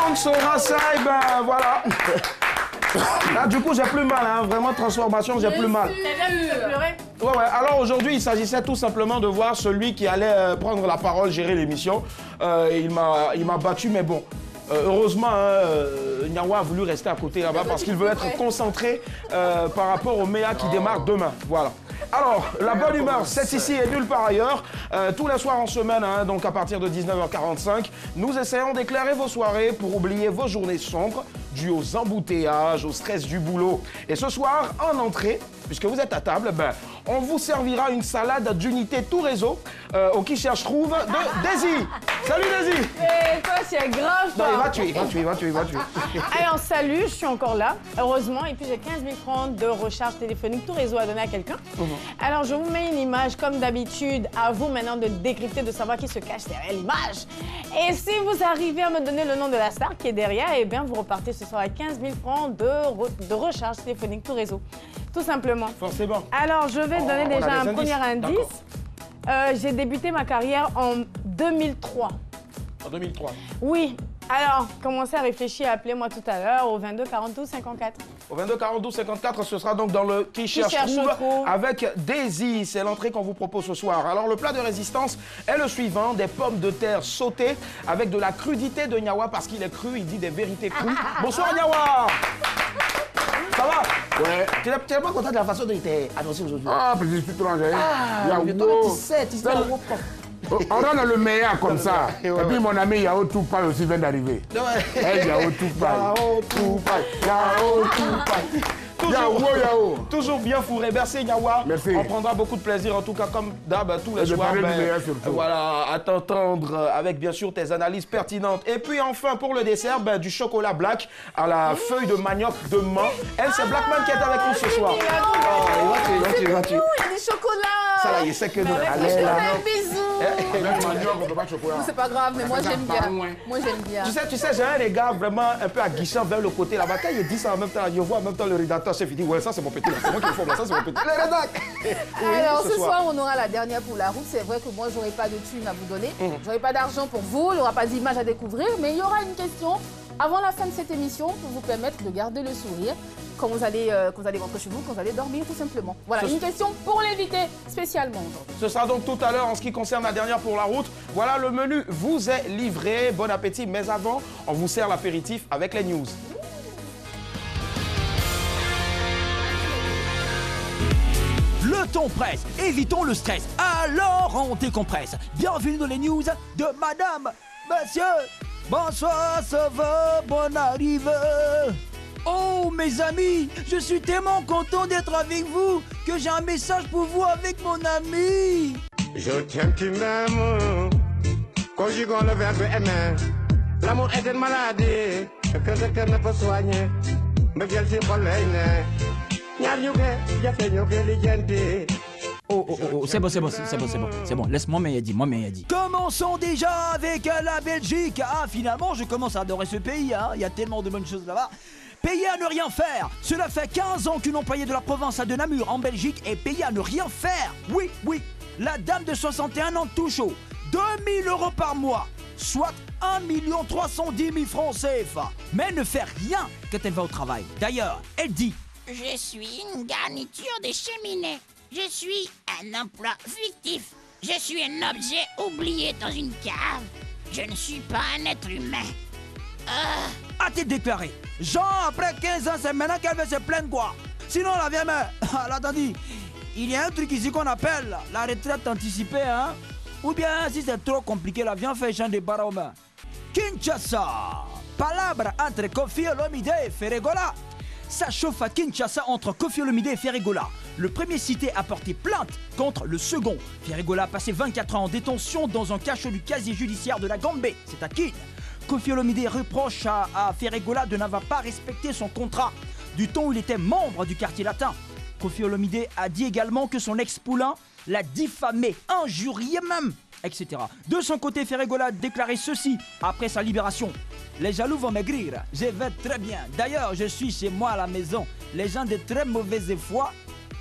donc Sora ça, et ben voilà. Là, du coup, j'ai plus mal, hein. Vraiment, transformation, j'ai plus mal. T'as bien pu pleurer? Ouais. Alors aujourd'hui, il s'agissait tout simplement de voir celui qui allait prendre la parole, gérer l'émission. Il m'a battu, mais bon. Heureusement, Nyawa a voulu rester à côté là-bas parce qu'il veut être concentré par rapport au MEA qui démarre demain. Voilà. Alors, la bonne humeur, c'est ici et nulle part ailleurs. Tous les soirs en semaine, hein, donc à partir de 19h45, nous essayons d'éclairer vos soirées pour oublier vos journées sombres, dues aux embouteillages, au stress du boulot. Et ce soir, en entrée, puisque vous êtes à table, ben, on vous servira une salade d'unité tout réseau au qui cherche trouve de Daisy. Salut Daisy. Et toi, c'est grave. Non, il va tuer. Alors, salut, je suis encore là, heureusement. Et puis, j'ai 15 000 francs de recharge téléphonique, tout réseau à donner à quelqu'un. Alors, je vous mets une image, comme d'habitude. À vous maintenant de décrypter, de savoir qui se cache derrière l'image. Et si vous arrivez à me donner le nom de la star qui est derrière, eh bien, vous repartez ce soir avec 15 000 francs de recharge téléphonique, tout réseau. Tout simplement. Forcément. Alors, je vais donner déjà un premier indice. J'ai débuté ma carrière en 2003. En 2003. Oui. Alors, commencez à réfléchir, appelez-moi tout à l'heure au 22 42 54. Au 22 42 54, ce sera donc dans le Qui cherche trouve avec Daisy. C'est l'entrée qu'on vous propose ce soir. Alors, le plat de résistance est le suivant, des pommes de terre sautées avec de la crudité de Nyawa parce qu'il est cru, il dit des vérités crues. Bonsoir Nyawa. Ça va? Ouais. Tu n'es pas content de la façon dont il t'est annoncé aujourd'hui? Ah, petit étranger. Tu sais, on rentre dans le meilleur comme ça. Et puis mon ami Yao Tupai aussi vient d'arriver. Yao Tupai. Toujours bien fourré. Merci Nyawa. Merci. On prendra beaucoup de plaisir en tout cas comme d'hab tous les soirs. Voilà, à t'entendre avec bien sûr tes analyses pertinentes. Et puis enfin pour le dessert, du chocolat black à la feuille de manioc de Mans. Elle c'est Blackman qui est avec nous ce soir. Il y a du chocolat. Ça là, il sait que nous. Allez là. Bisous. C'est pas grave, mais moi j'aime bien. Moi j'aime bien. Tu sais, j'ai un regard vraiment un peu aguichant vers le côté là-bas. Quand il dit ça en même temps, je vois en même temps le rédacteur chef, il dit ouais, ça c'est mon petit là, c'est moi qui le forme là, ça c'est mon petit. Le rédacteur. Alors ce soir, on aura la dernière pour la route. C'est vrai que moi j'aurai pas de thunes à vous donner, j'aurai pas d'argent pour vous, il n'y aura pas d'image à découvrir, mais il y aura une question avant la fin de cette émission pour vous permettre de garder le sourire quand vous allez rentrer chez vous, quand vous allez dormir tout simplement. Voilà, une question pour l'invité spécialement aujourd'hui. Ce sera donc tout à l'heure en ce qui concerne la dernière pour la route. Voilà, le menu vous est livré. Bon appétit, mais avant, on vous sert l'apéritif avec les news. Le ton presse, évitons le stress, alors on décompresse. Bienvenue dans les news de Madame, Monsieur. Bonsoir, ça va, bonne arrivée. Oh mes amis, je suis tellement content d'être avec vous que j'ai un message pour vous avec mon ami. Je t'aime, tu m'aimes, conjuguons le verbe aimer. L'amour est une maladie que le cœur ne peut soigner. Mais bien sûr, on l'aime. Oh, c'est bon, laisse-moi m'aider, dit. Commençons déjà avec la Belgique. Ah, finalement, je commence à adorer ce pays, hein. Il y a tellement de bonnes choses là-bas. Payé à ne rien faire. Cela fait 15 ans qu'une employée de la province de Namur en Belgique est payée à ne rien faire. Oui, la dame de 61 ans touche au 2000 € par mois, soit 1 310 000 francs CFA. Mais elle ne fait rien quand elle va au travail. D'ailleurs, elle dit: je suis une garniture de cheminée. Je suis un emploi fictif. Je suis un objet oublié dans une cave. Je ne suis pas un être humain. A-t-il déclaré? Jean, après 15 ans, c'est maintenant qu'elle veut se plaindre quoi? Sinon, la vieille mère, elle a dit, il y a un truc ici qu'on appelle la retraite anticipée, hein? Ou bien, si c'est trop compliqué, la viande fait échange de barres aux mains. Kinshasa. Palabre entre Koffi Olomide et Ferregola. Ça chauffe à Kinshasa entre Koffi Olomide et Ferregola. Le premier cité a porté plainte contre le second. Ferregola a passé 24 ans en détention dans un cachot du casier judiciaire de la Gambie. C'est à Kin. Koffi Olomide reproche à Ferregola de n'avoir pas respecté son contrat du temps où il était membre du quartier latin. Koffi Olomide a dit également que son ex-poulain l'a diffamé, injurié même, etc. De son côté, Ferregola a déclaré ceci après sa libération. Les jaloux vont maigrir, je vais très bien. D'ailleurs, je suis chez moi à la maison. Les gens de très mauvaise foi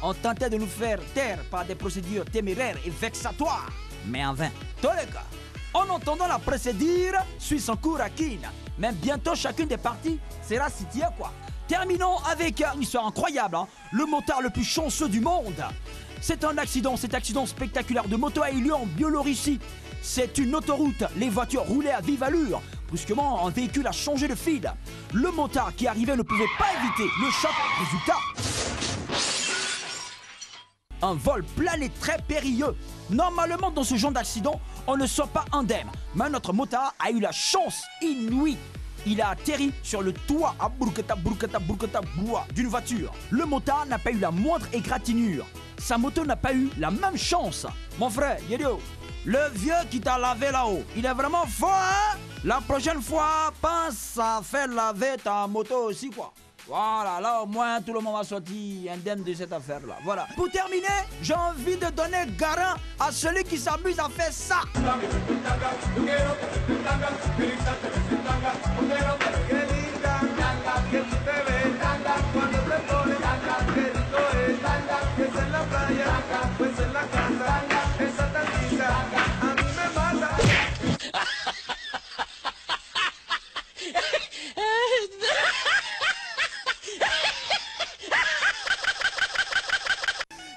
ont tenté de nous faire taire par des procédures téméraires et vexatoires. Mais en vain. Tous les gars, en entendant la procédure, suit son cours à Kin. mais bientôt chacune des parties sera située quoi. Terminons avec une histoire incroyable, hein. Le motard le plus chanceux du monde. C'est un accident, cet accident spectaculaire de moto a eu lieu en Biélorussie. C'est une autoroute, les voitures roulaient à vive allure. Brusquement, un véhicule a changé de fil. Le motard qui arrivait ne pouvait pas éviter le choc. Résultat, un vol plané très périlleux. Normalement, dans ce genre d'accident, on ne sort pas indemne. Mais notre motard a eu la chance inouïe. Il a atterri sur le toit à d'une voiture. Le motard n'a pas eu la moindre égratignure. Sa moto n'a pas eu la même chance. Mon frère, Yedio, le vieux qui t'a lavé là-haut, il est vraiment fort, hein? La prochaine fois, pense à faire laver ta moto aussi, quoi. Voilà, là au moins tout le monde va sortir indemne de cette affaire-là. Voilà. Pour terminer, j'ai envie de donner garant à celui qui s'amuse à faire ça.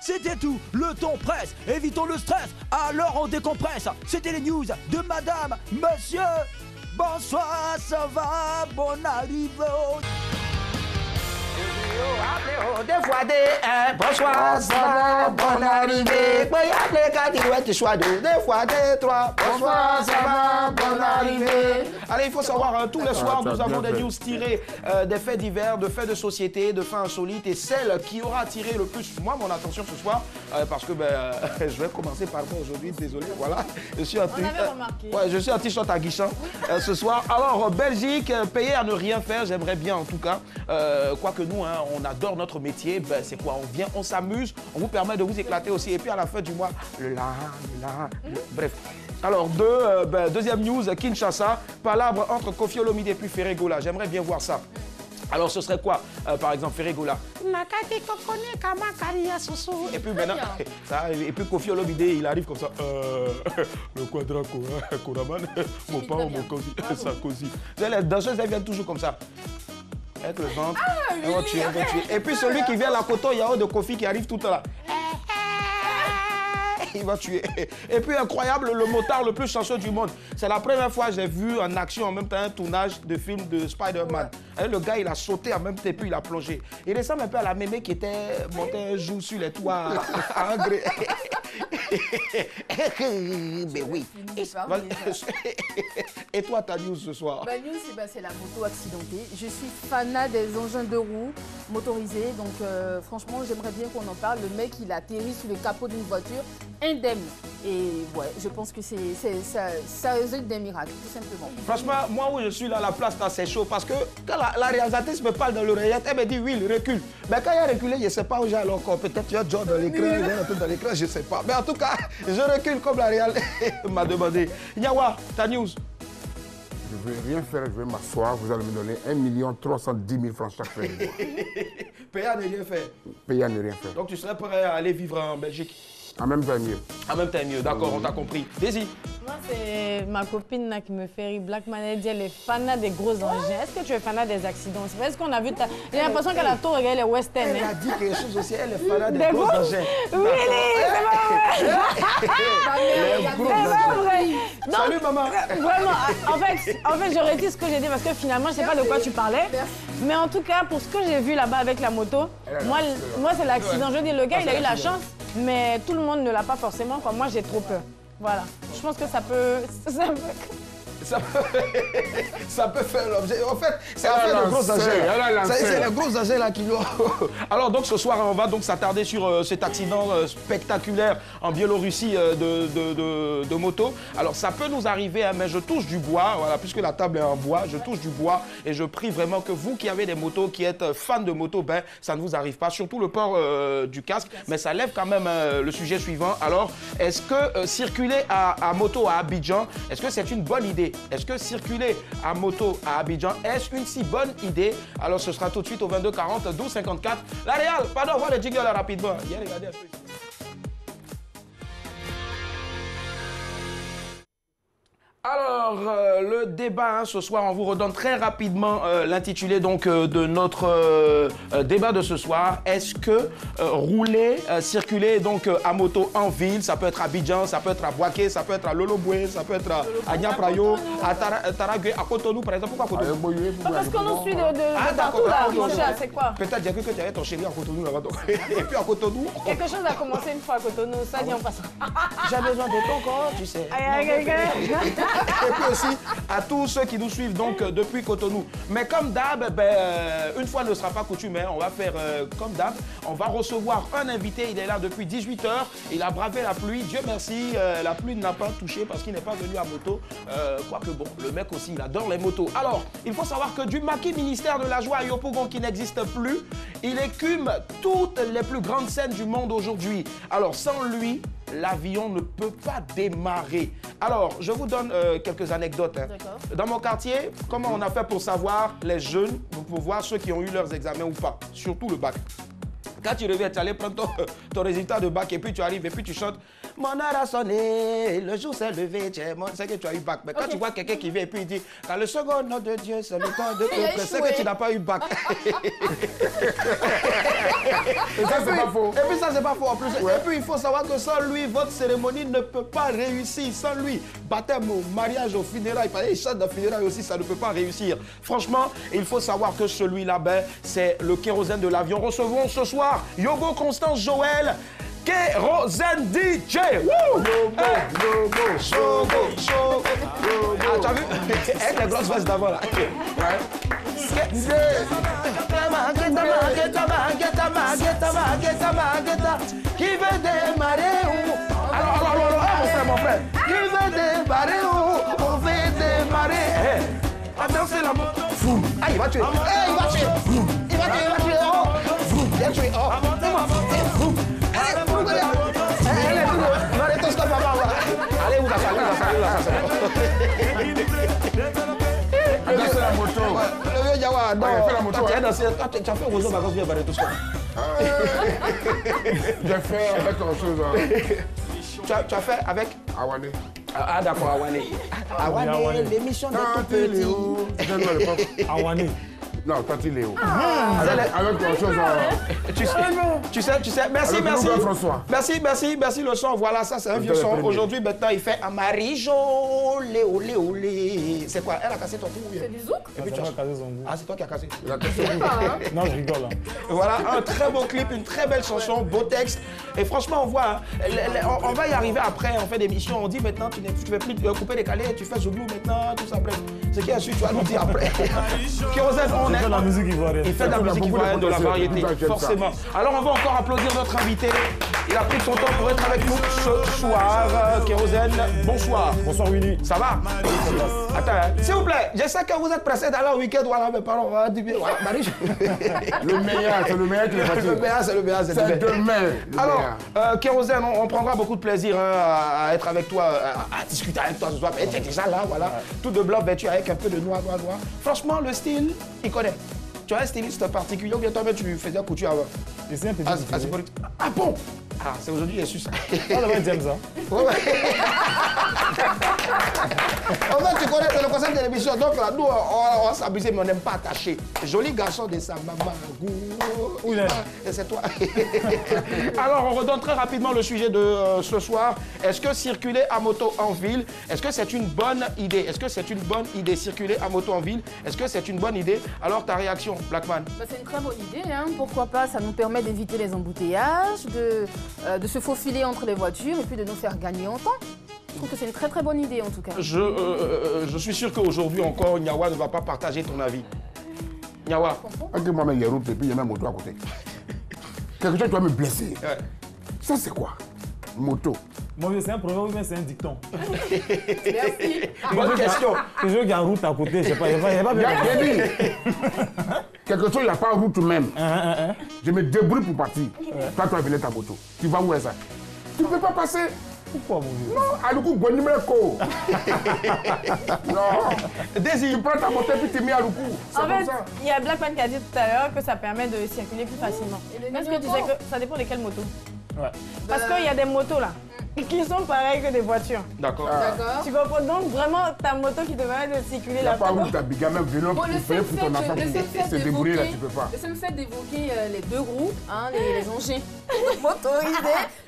C'était tout, le temps presse, évitons le stress, alors on décompresse. C'était les news de madame, monsieur, bonsoir, ça va, bonne arrivée. Des fois des bonsoir, ça va, bonne arrivée. Des fois des trois, bonsoir, ça va, bonne arrivée. Allez, il faut savoir, tous les soirs, nous avons des news tirées des faits divers, de faits de société, de faits insolites. Et celle qui aura attiré le plus, moi, mon attention ce soir, parce que je vais commencer par moi aujourd'hui, désolé, voilà. Je suis un je suis un t-shirt à Guichon ce soir. Alors, Belgique, payé à ne rien faire, j'aimerais bien en tout cas, quoique nous, hein, on adore notre métier, c'est quoi? On vient, on s'amuse, on vous permet de vous éclater aussi. Et puis à la fin du mois, bref. Alors, deuxième news, Kinshasa, palabre entre Koffi Olomide et puis Ferregola. J'aimerais bien voir ça. Alors, ce serait quoi, par exemple, Ferregola? Et puis maintenant, et puis Koffi Olomide, il arrive comme ça. Le quadra Koraman, mon père, mon cousin, Sarkozy. Les danseuses, elles viennent toujours comme ça. Avec le ventre, elle va tuer. Et puis celui qui vient à la coton, il y a un de Koffi qui arrive tout là. Il va tuer. Et puis incroyable, le motard le plus chanceux du monde. C'est la première fois que j'ai vu en action en même temps un tournage de film de Spider-Man. Le gars, il a sauté en même temps et puis il a plongé. Il ressemble un peu à la mémé qui était montée un jour sur les toits à un gré. Mais oui. Et toi, ta news ce soir? Ma news, c'est la moto accidentée. Je suis fanat des engins de roues motorisés. Donc, franchement, j'aimerais bien qu'on en parle. Le mec, il a atterri sur le capot d'une voiture indemne. Et ouais, je pense que ça résulte des miracles, tout simplement. Franchement, moi où je suis là, la place là, c'est chaud. Parce que quand la réalisatrice me parle dans l'oreillette, elle me dit oui, il recule. Mais quand il a reculé, je ne sais pas où j'ai encore. Peut-être il y a John dans l'écran, il y a un truc dans l'écran, je ne sais pas. Mais en tout cas, je recule comme la réal m'a demandé. Nyawa, ta news? Je ne vais rien faire, je vais m'asseoir. Vous allez me donner 1 310 000 francs chaque fois. Payer à ne rien faire. Payer à ne rien faire. Donc tu serais prêt à aller vivre en Belgique? En même temps mieux. En même temps mieux, d'accord, on t'a compris. Daisy? Moi, c'est ma copine là, qui me fait rire. Black Man, elle dit elle est fanat des gros engins. Est-ce que tu es fanat des accidents? C'est parce qu'on a vu... J'ai l'impression qu'elle a tout regardé les westerns. Elle a dit quelque chose aussi, elle est fanat des gros engins. Oui, c'est pas vrai. Salut maman. Vraiment, en fait j'aurais dit ce que j'ai dit parce que finalement, je ne sais pas de quoi tu parlais. Mais en tout cas, pour ce que j'ai vu là-bas avec la moto, moi c'est l'accident. Je dis, le gars, il a eu la chance, mais tout le monde ne l'a pas forcément. Quoi. Moi, j'ai trop peur. Voilà. Je pense que ça peut faire l'objet. En fait, c'est le gros engin. C'est le gros engin là qui nous... Alors donc ce soir, on va donc s'attarder sur cet accident spectaculaire en Biélorussie de moto. Alors ça peut nous arriver, hein, mais je touche du bois, voilà, puisque la table est en bois, je touche du bois et je prie vraiment que vous qui avez des motos, qui êtes fans de moto, ben ça ne vous arrive pas, surtout le port du casque. Mais ça lève quand même le sujet suivant. Alors, est-ce que circuler à moto à Abidjan, est-ce que c'est une bonne idée? Est-ce que circuler à moto à Abidjan, est-ce une si bonne idée? Alors ce sera tout de suite au 22 40 12 54. La Réal, pardon, on voit le jingle rapidement. Viens regarder un peu. Alors, le débat ce soir, on vous redonne très rapidement l'intitulé de notre débat de ce soir. Est-ce que rouler, circuler à moto en ville, ça peut être à Abidjan, ça peut être à Bouaké, ça peut être à Loloboué, ça peut être à Niaprayo, à Taragué, à Cotonou par exemple. Pourquoi Cotonou? Parce qu'on nous suit de partout là, mon cher, c'est quoi? Peut-être j'ai cru que tu avais ton chéri à Cotonou là-bas. Et puis à Cotonou... Quelque chose a commencé une fois à Cotonou, ça dit en passant. J'ai besoin de ton corps, tu sais. Et puis aussi à tous ceux qui nous suivent depuis Cotonou. Mais comme d'hab, une fois ne sera pas coutume, on va faire comme d'hab. On va recevoir un invité, il est là depuis 18h. Il a bravé la pluie, Dieu merci, la pluie ne l'a pas touché parce qu'il n'est pas venu à moto. Quoique bon, le mec aussi, il adore les motos. Alors, il faut savoir que du maquis ministère de la joie à Yopougon qui n'existe plus, il écume toutes les plus grandes scènes du monde aujourd'hui. Alors, sans lui, l'avion ne peut pas démarrer. Alors, je vous donne quelques anecdotes. Dans mon quartier, comment on a fait pour savoir les jeunes, pour voir ceux qui ont eu leurs examens ou pas, surtout le bac. Quand tu reviens, tu allais prendre ton résultat de bac et puis tu arrives et puis tu chantes « Mon heure a sonné, le jour s'est levé, c'est que tu as eu bac. » Mais quand tu vois quelqu'un qui vient et puis il dit « Quand le second nom de Dieu, c'est le temps de te c'est que tu n'as pas eu bac. » Et ça, c'est pas faux. Et puis ça, c'est pas faux en plus. Ouais. Et puis il faut savoir que sans lui, votre cérémonie ne peut pas réussir. Sans lui, baptême, au mariage, au funérailles, il chante de funérailles aussi, ça ne peut pas réussir. Franchement, il faut savoir que celui-là, c'est le kérosène de l'avion. Recevons ce soir Yogo Constance Joël, Kérosène DJ. Wouh! Yogo. Ah, tu as vu? Avec les grosses vestes d'avant là. Qui veut démarrer où? Alors, mon frère. Qui veut démarrer où? On veut démarrer. Attention la moto. Ah, il va tuer. Il va tuer. Il va tuer. Oh. Il va tuer. Oh. Allez, où va ça? Danser la moto. Le vieux Yawa, non. Fais la moto. Tu as fait Roseau Vacances bien barré tout ça. J'ai fait avec autre chose. Tu as fait avec Awane. Ah d'accord, Awane. Awane, l'émission de tout petit. Awane. Non, Tati Léo. Avec autre chose. Tu sais, merci. Merci le son. Voilà, ça c'est un vieux son. Aujourd'hui, maintenant, il fait Amarijo, Léo. C'est quoi? Elle a cassé ton cou? C'est du zouk? Ah, c'est toi qui as cassé. Non, je rigole. Voilà, un très beau clip, une très belle chanson, beau texte. Et franchement, on voit, on va y arriver après, on fait des missions, on dit maintenant, tu ne fais plus couper les calais, tu fais Zouglou maintenant, tout ça. Ce qui est sûr, tu vas nous dire après. Kérosène, on est... Il fait de la musique ivoirienne. Il fait de la musique ivoirienne, de la variété, forcément. Alors on va encore applaudir notre invité. Il a pris son temps pour être avec nous ce soir. Kérosène, bonsoir. Bonsoir Willy. Ça va? Attends, s'il vous plaît, je sais que vous êtes pressé d'aller au week-end. Voilà, mes parents, voilà, Marie. Le meilleur, c'est le meilleur qui est fatigué. Le meilleur, c'est demain. Alors, Kérosène, on prendra beaucoup de plaisir à être avec toi, à discuter avec toi ce soir. Tu es déjà là, voilà. Tout de blanc vêtu avec un peu de noir. Franchement, le style, il connaît. Tu as un styliste particulier ou bien toi-même tu faisais couture avant? Je sais un peu différent. Ah bon? Ah, c'est aujourd'hui, j'ai su ça. Moi, j'aime ça. Ouais. En fait, tu connais, c'est le concept de l'émission. Donc là, nous, on va s'amuser, mais on n'aime pas attacher. Joli garçon de sa maman. Oui, c'est toi. Alors, on redonne très rapidement le sujet de ce soir. Est-ce que circuler à moto en ville, est-ce que c'est une bonne idée? Est-ce que c'est une bonne idée, circuler à moto en ville? Est-ce que c'est une bonne idée? Alors, ta réaction, Blackman? C'est une très bonne idée, hein. Pourquoi pas? Ça nous permet d'éviter les embouteillages, de se faufiler entre les voitures et puis de nous faire gagner en temps. Je trouve que c'est une très très bonne idée en tout cas. Je suis sûr qu'aujourd'hui encore, Nyawa ne va pas partager ton avis. Nyawa. Moi, il y a route et puis il y a même moto à côté. Quelque chose qui va me blesser. Ouais. Ça, c'est quoi? Moto. Moi, c'est un proverbe ou bien c'est un dicton? Merci. Bonne question. Toujours qu'il y a une route à côté, je sais pas. Il n'y a pas bien. Quelque chose, il n'y a pas de route même. Je me débrouille pour partir. Toi, tu vas venir ta moto. Tu vas où est ça? Tu ne peux pas passer. Pourquoi, mon vieux? Non, à Loukou, bon numéro. Non. Désir. Tu prends ta moto et puis tu mets à Loukou. En fait, il y a Blackman qui a dit tout à l'heure que ça permet de circuler plus facilement. Est-ce que tu sais que ça dépend de quelle moto? Ouais. Parce qu'il y a des motos là. qui sont pareils que des voitures. D'accord. D'accord. Tu comprends? Donc vraiment ta moto qui te permet de circuler Il n'y a là. pas où ta biga même vélo Bon, pour le payer seul pour ton enfant fait se débrouiller là, tu peux pas. le seul fait d'évoquer les deux roues, hein, les engins motorisés,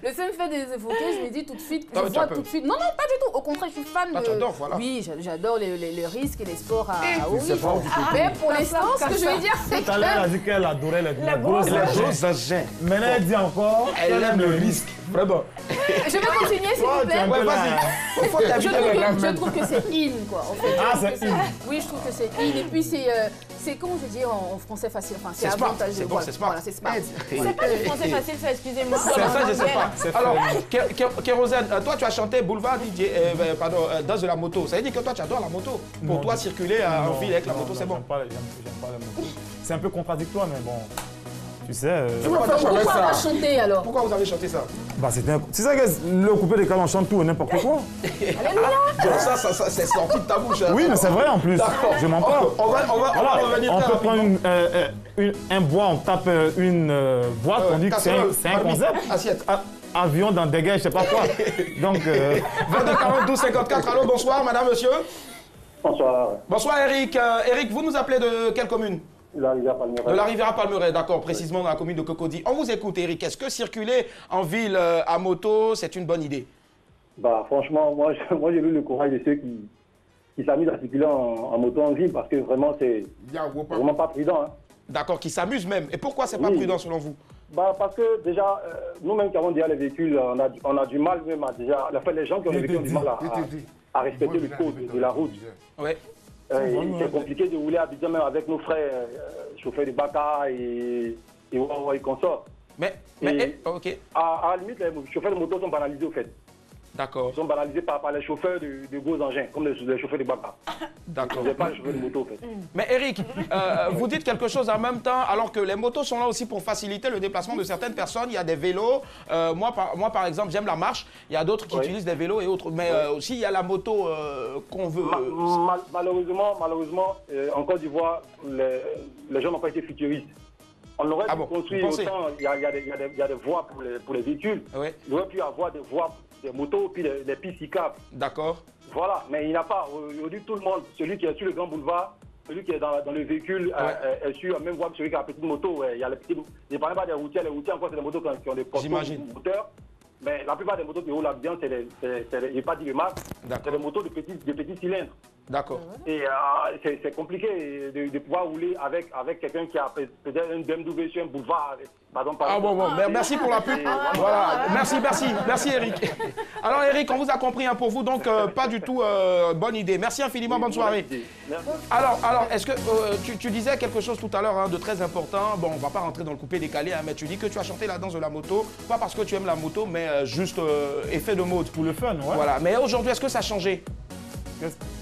le seul fait de les évoquer, je me dis tout de suite, Ah, je mais tu as vois peur. tout de suite. Non, non, pas du tout. Au contraire, je suis fan Ah, de. tu adores, voilà. Oui, j'adore les risques et les sports à haut sais risque. pas où tu peux Mais pour l'instant, ce que je veux dire, c'est Tout à l'heure, elle a que. dit qu'elle adorait les grosses grosses Les engins. gros engins. Maintenant, elle dit encore Elle aime le risque. Vraiment. Je vais continuer, s'il Toi, vous tu es un plaît. peu Ouais, là, vas-y. hein. Faut t'habiller avec la Je main. trouve que c'est in, quoi. En fait, Ah, Je trouve c'est que in. Oui, je trouve que c'est in. Et puis, c'est comment je dis en français facile. Enfin, C'est smart. avantageux. C'est bon, Voilà, c'est smart. Voilà, c'est smart. C'est pas du français facile, ça, excusez-moi. C'est ça, je sais pas. C'est Alors, fait. Kérosène, toi, tu as chanté Boulevard DJ, Danse de la moto. Ça veut dire que toi, tu adores la moto. Pour Non, toi, circuler en ville avec la moto, c'est bon. J'aime pas la moto. C'est un peu contradictoire, mais bon. Tu sais. Pourquoi tu Pourquoi ça pas chanter alors? Pourquoi vous avez chanté ça? Bah, c'est ça que le coupé des calmes, on chante tout et n'importe quoi. Bon, ça, c'est sorti de ta bouche. hein. Oui, mais c'est vrai en plus. D'accord. Je m'en parle. On va Voilà, revenir on très peut prendre rapidement. un bois, on tape une boîte, on dit que c'est un Casserole, concept. assiette. Avion dans des gays, je sais pas quoi. Donc, 22 42 54. Allô, bonsoir, madame, monsieur. Bonsoir. Bonsoir, Eric. Eric, vous nous appelez de quelle commune? La rivière Palmeraie. De la Riviera Palmeraie, d'accord, précisément dans la commune de Cocody. On vous écoute, Eric. Est-ce que circuler en ville à moto, c'est une bonne idée? Bah, franchement, moi j'ai vu le courage de ceux qui s'amusent à circuler en moto en ville parce que vraiment, c'est vraiment pas prudent. Hein. D'accord, qui s'amusent même. Et pourquoi c'est pas Oui. prudent selon vous? Bah, parce que déjà, nous-mêmes qui avons déjà les véhicules, on a du mal même à déjà. En fait, les gens qui ont les véhicules ont du mal à respecter le code de la route. Oui. C'est compliqué de rouler à Abidjan même avec nos frères chauffeurs de Baka et consorts. Mais ok, À la limite, les chauffeurs de moto sont banalisés au fait. d'accord, Ils sont banalisés par les chauffeurs de gros engins, comme les chauffeurs de Baka. d'accord. Vous n'êtes pas les chauffeurs de moto, en fait. Mais Eric, vous dites quelque chose en même temps, alors que les motos sont là aussi pour faciliter le déplacement de certaines personnes. Il y a des vélos. Moi, par exemple, j'aime la marche. Il y a d'autres qui utilisent des vélos et autres. Mais aussi, il y a la moto qu'on veut. Malheureusement, en Côte d'Ivoire, les gens n'ont pas été futuristes. On aurait pu construire autant, il y a des voies pour les véhicules. Oui. Il aurait pu avoir des voies, des motos, puis des pistes cyclables. D'accord. Voilà, mais il n'y a pas. Aujourd'hui, tout le monde, celui qui est sur le grand boulevard, celui qui est dans le véhicule, est sur la même voie que celui qui a la petite moto. Il y a les petites. Je ne parle pas des routiers. Les routiers, encore, c'est des motos qui ont des porteurs moteurs. Mais la plupart des motos qui roulent là-dedans, je n'ai pas dit le marque, c'est des motos de petits cylindres. D'accord. Et c'est compliqué de pouvoir rouler avec quelqu'un qui a peut-être un BMW sur un boulevard. Pardon, Ah bon, merci pour la pub. Voilà, merci Eric. Alors Eric, on vous a compris pour vous, donc pas du tout bonne idée. Merci infiniment, bonne soirée. Alors est-ce que tu disais quelque chose tout à l'heure de très important. Bon, on va pas rentrer dans le coupé décalé, mais tu dis que tu as chanté la danse de la moto, pas parce que tu aimes la moto, mais juste effet de mode. pour le fun, ouais. Voilà, mais aujourd'hui, est-ce que ça a changé?